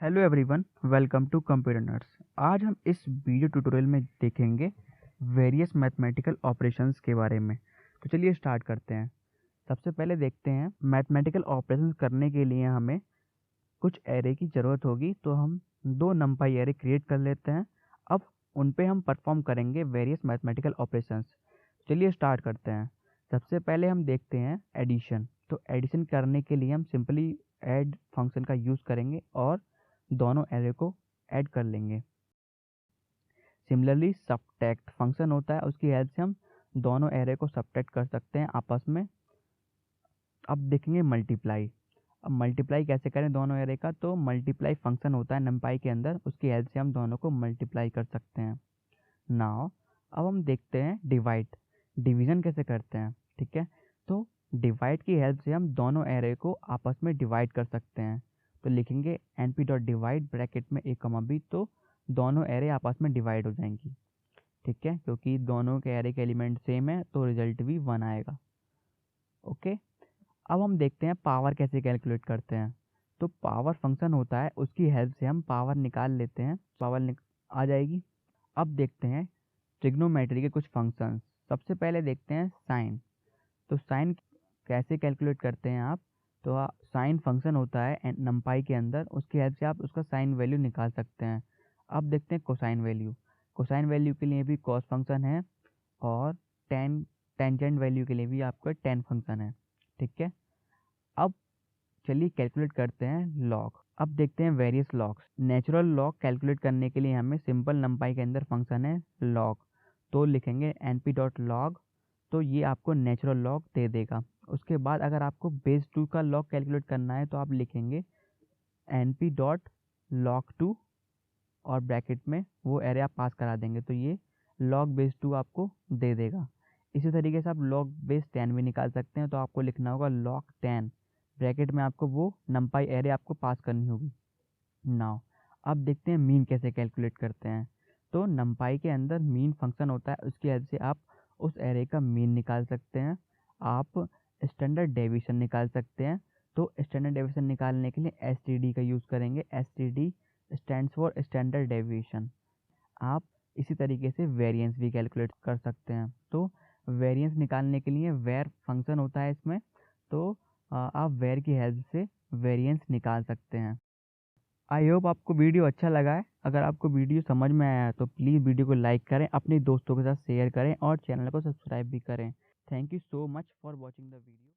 Hello everyone, welcome to computer nerds. आज हम इस वीडियो ट्यूटोरियल में देखेंगे वेरियस मैथमेटिकल ऑपरेशंस के बारे में। तो चलिए स्टार्ट करते हैं। सबसे पहले देखते हैं मैथमेटिकल ऑपरेशंस करने के लिए हमें कुछ एरे की ज़रूरत होगी, तो हम दो नंपाई एरे क्रिएट कर लेते हैं। अब उन पे हम परफॉर्म करेंगे वेरियस मैथमेटिकल ऑपरेशंस। चलिए स्टार्ट करते हैं। सबसे पहले हम देखते हैं एडिशन। तो एडिशन करने के लिए हम सिंपली ऐड फंक्शन का यूज़ करेंगे और दोनों एरे को ऐड कर लेंगे। सिमिलरली सबट्रैक्ट फंक्शन होता है, उसकी हेल्प से हम दोनों एरे को सबट्रैक्ट कर सकते हैं आपस में। अब देखेंगे मल्टीप्लाई। अब मल्टीप्लाई कैसे करें दोनों एरे का, तो मल्टीप्लाई फंक्शन होता है नंपाई के अंदर, उसकी हेल्प से हम दोनों को मल्टीप्लाई कर सकते हैं। नाउ अब हम देखते हैं डिवाइड। डिवीज़न कैसे करते हैं, ठीक है। तो डिवाइड की हेल्प से हम दोनों एरे को आपस में डिवाइड कर सकते हैं। तो लिखेंगे np.divide ब्रैकेट में a, b, तो दोनों एरे आपस में डिवाइड हो जाएंगी, ठीक है, क्योंकि दोनों के एरे के एलिमेंट सेम है तो रिजल्ट भी 1 आएगा। ओके। अब हम देखते हैं पावर कैसे कैलकुलेट करते हैं। तो पावर फंक्शन होता है, उसकी हेल्प से हम पावर निकाल लेते हैं, आ जाएगी। अब देखते हैं ट्रिग्नोमेट्री के कुछ फंक्शंस। सबसे पहले देखते हैं साइन। तो साइन कैसे कैलकुलेट करते हैं आप, तो साइन फंक्शन होता है नंपाई के अंदर, उसकी हेल्प से आप उसका साइन वैल्यू निकाल सकते हैं। अब देखते हैं कोसाइन वैल्यू। कोसाइन वैल्यू के लिए भी कॉस फंक्शन है और टेंजेंट वैल्यू के लिए भी आपका टेन फंक्शन है, ठीक है। अब चलिए कैलकुलेट करते हैं लॉग। अब देखते हैं various logs. Natural log calculate करने के लिए हमें सिंपल नंपाई के अंदर फंक्शन है log, तो लिखेंगे np.log, तो ये आपको नेचुरल लॉग दे देगा। उसके बाद अगर आपको बेस 2 का लॉग कैलकुलेट करना है तो आप लिखेंगे np.log2 और ब्रैकेट में वो एरे आप पास करा देंगे, तो ये log बेस 2 आपको दे देगा। इसी तरीके से आप log बेस 10 भी निकाल सकते हैं, तो आपको लिखना होगा log 10, ब्रैकेट में आपको वो नंपाई एरे आपको पास करनी होगी। नाउ अब देखते हैं मीन कैसे कैलकुलेट करते हैं। तो नंपाई के अंदर मीन फंक्शन होता है, उसकी हेल्प से आप उस एरे का मीन निकाल सकते हैं। आप स्टैंडर्ड डेविएशन निकाल सकते हैं। तो स्टैंडर्ड डेविएशन निकालने के लिए एसटीडी का यूज़ करेंगे। STD stands for standard deviation. आप इसी तरीके से वेरिएंस भी कैलकुलेट कर सकते हैं। तो वेरिएंस निकालने के लिए वेर फंक्शन होता है इसमें, तो आप वेर की हेल्प से वेरिएंस निकाल सकते हैं। आई होप आपको वीडियो अच्छा लगा है। अगर आपको वीडियो समझ में आया है तो प्लीज़ वीडियो को लाइक करें, अपने दोस्तों के साथ शेयर करें और चैनल को सब्सक्राइब भी करें। Thank you so much for watching the video.